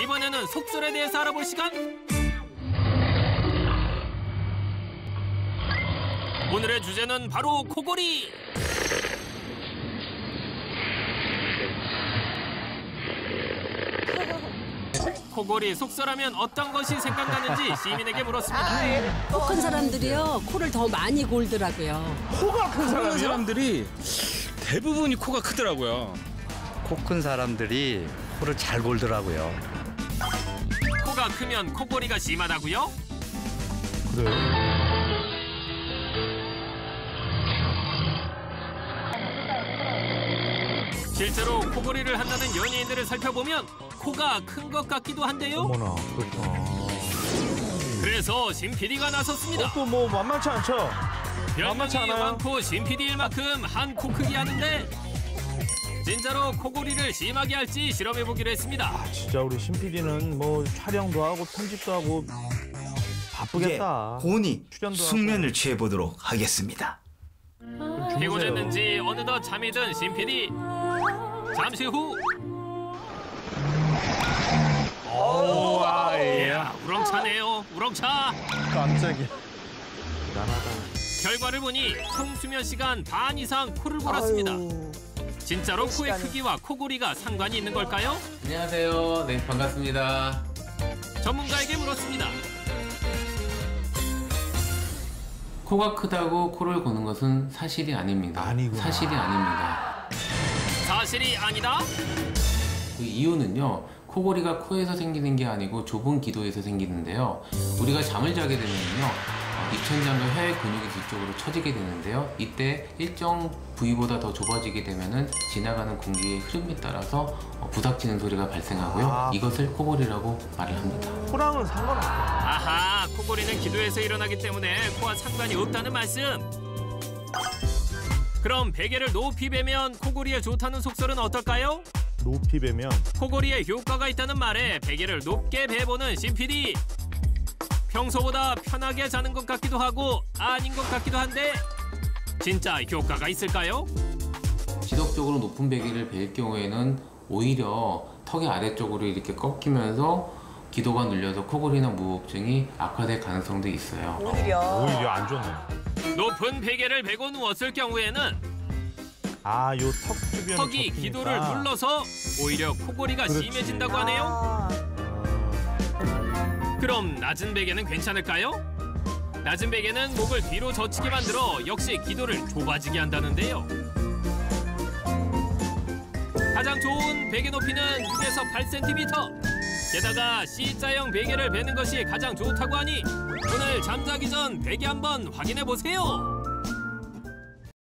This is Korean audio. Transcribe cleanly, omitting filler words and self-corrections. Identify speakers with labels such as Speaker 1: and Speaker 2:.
Speaker 1: 이번에는 속설에 대해서 알아볼 시간. 오늘의 주제는 바로 코골이. 코골이 속설하면 어떤 것이 생각나는지 시민에게 물었습니다.
Speaker 2: 코 큰 사람들이요, 코를 더 많이 골더라고요.
Speaker 3: 코가 큰
Speaker 4: 그런 사람들이 대부분이 코가 크더라고요.
Speaker 5: 코 큰 사람들이 코를 잘 골더라고요.
Speaker 1: 코가 크면 코골이가 심하다고요?
Speaker 3: 그래요?
Speaker 1: 실제로 코골이를 한다는 연예인들을 살펴보면 코가 큰 것 같기도 한데요.
Speaker 3: 어머나, 그렇구나.
Speaker 1: 그래서 신 PD가 나섰습니다.
Speaker 3: 그것도 뭐 만만치 않죠?
Speaker 1: 별명이
Speaker 3: 만만치 않아요?
Speaker 1: 많고 신 PD일 만큼 한 코 크기 하는데 진짜로 코골이를 심하게 할지 실험해보기로 했습니다.
Speaker 3: 진짜 우리 신 PD는 뭐 촬영도 하고 편집도 하고 바쁘겠다.
Speaker 6: 고니
Speaker 3: 출연도
Speaker 6: 숙면을 취해보도록 하겠습니다.
Speaker 1: 피곤했는지 어느덧 잠이 든 신 PD. 잠시 후. 이야, 우렁차네요. 우렁차.
Speaker 3: 깜짝이야. 대단하다.
Speaker 1: 결과를 보니 총 수면 시간 반 이상 코를 골았습니다. 진짜로 코의 크기와 코골이가 상관이 있는 걸까요?
Speaker 7: 안녕하세요. 네, 반갑습니다.
Speaker 1: 전문가에게 물었습니다.
Speaker 7: 코가 크다고 코를 고는 것은 사실이 아닙니다.
Speaker 3: 아니구나.
Speaker 7: 사실이 아닙니다.
Speaker 1: 사실이 아니다?
Speaker 7: 그 이유는요. 코골이가 코에서 생기는 게 아니고 좁은 기도에서 생기는데요. 우리가 잠을 자게 되면요. 입천장과 혀의 근육이 뒤쪽으로 처지게 되는데요. 이때 일정 부위보다 더 좁아지게 되면은 지나가는 공기의 흐름에 따라서 부닥치는 소리가 발생하고요. 이것을 코골이라고 말을 합니다.
Speaker 3: 코랑은 상관없어.
Speaker 1: 아하, 코골이는 기도에서 일어나기 때문에 코와 상관이 없다는 말씀. 그럼 베개를 높이 베면 코골이에 좋다는 속설은 어떨까요?
Speaker 3: 높이 베면
Speaker 1: 코골이에 효과가 있다는 말에 베개를 높게 베보는 신 PD. 평소보다 편하게 자는 것 같기도 하고 아닌 것 같기도 한데 진짜 효과가 있을까요?
Speaker 7: 지속적으로 높은 베개를 벨 경우에는 오히려 턱의 아래쪽으로 이렇게 꺾이면서 기도가 눌려서 코골이나 무호흡증이 악화될 가능성도 있어요.
Speaker 3: 오히려 안 좋네.
Speaker 1: 높은 베개를 베고 누웠을 경우에는
Speaker 3: 아, 요 턱 주변에
Speaker 1: 턱이
Speaker 3: 접히니까.
Speaker 1: 기도를 눌러서 오히려 코골이가
Speaker 3: 그렇지.
Speaker 1: 심해진다고 하네요. 그럼 낮은 베개는 괜찮을까요? 낮은 베개는 목을 뒤로 젖히게 만들어 역시 기도를 좁아지게 한다는데요. 가장 좋은 베개 높이는 6에서 8cm. 게다가 C자형 베개를 베는 것이 가장 좋다고 하니 오늘 잠자기 전 베개 한번 확인해 보세요.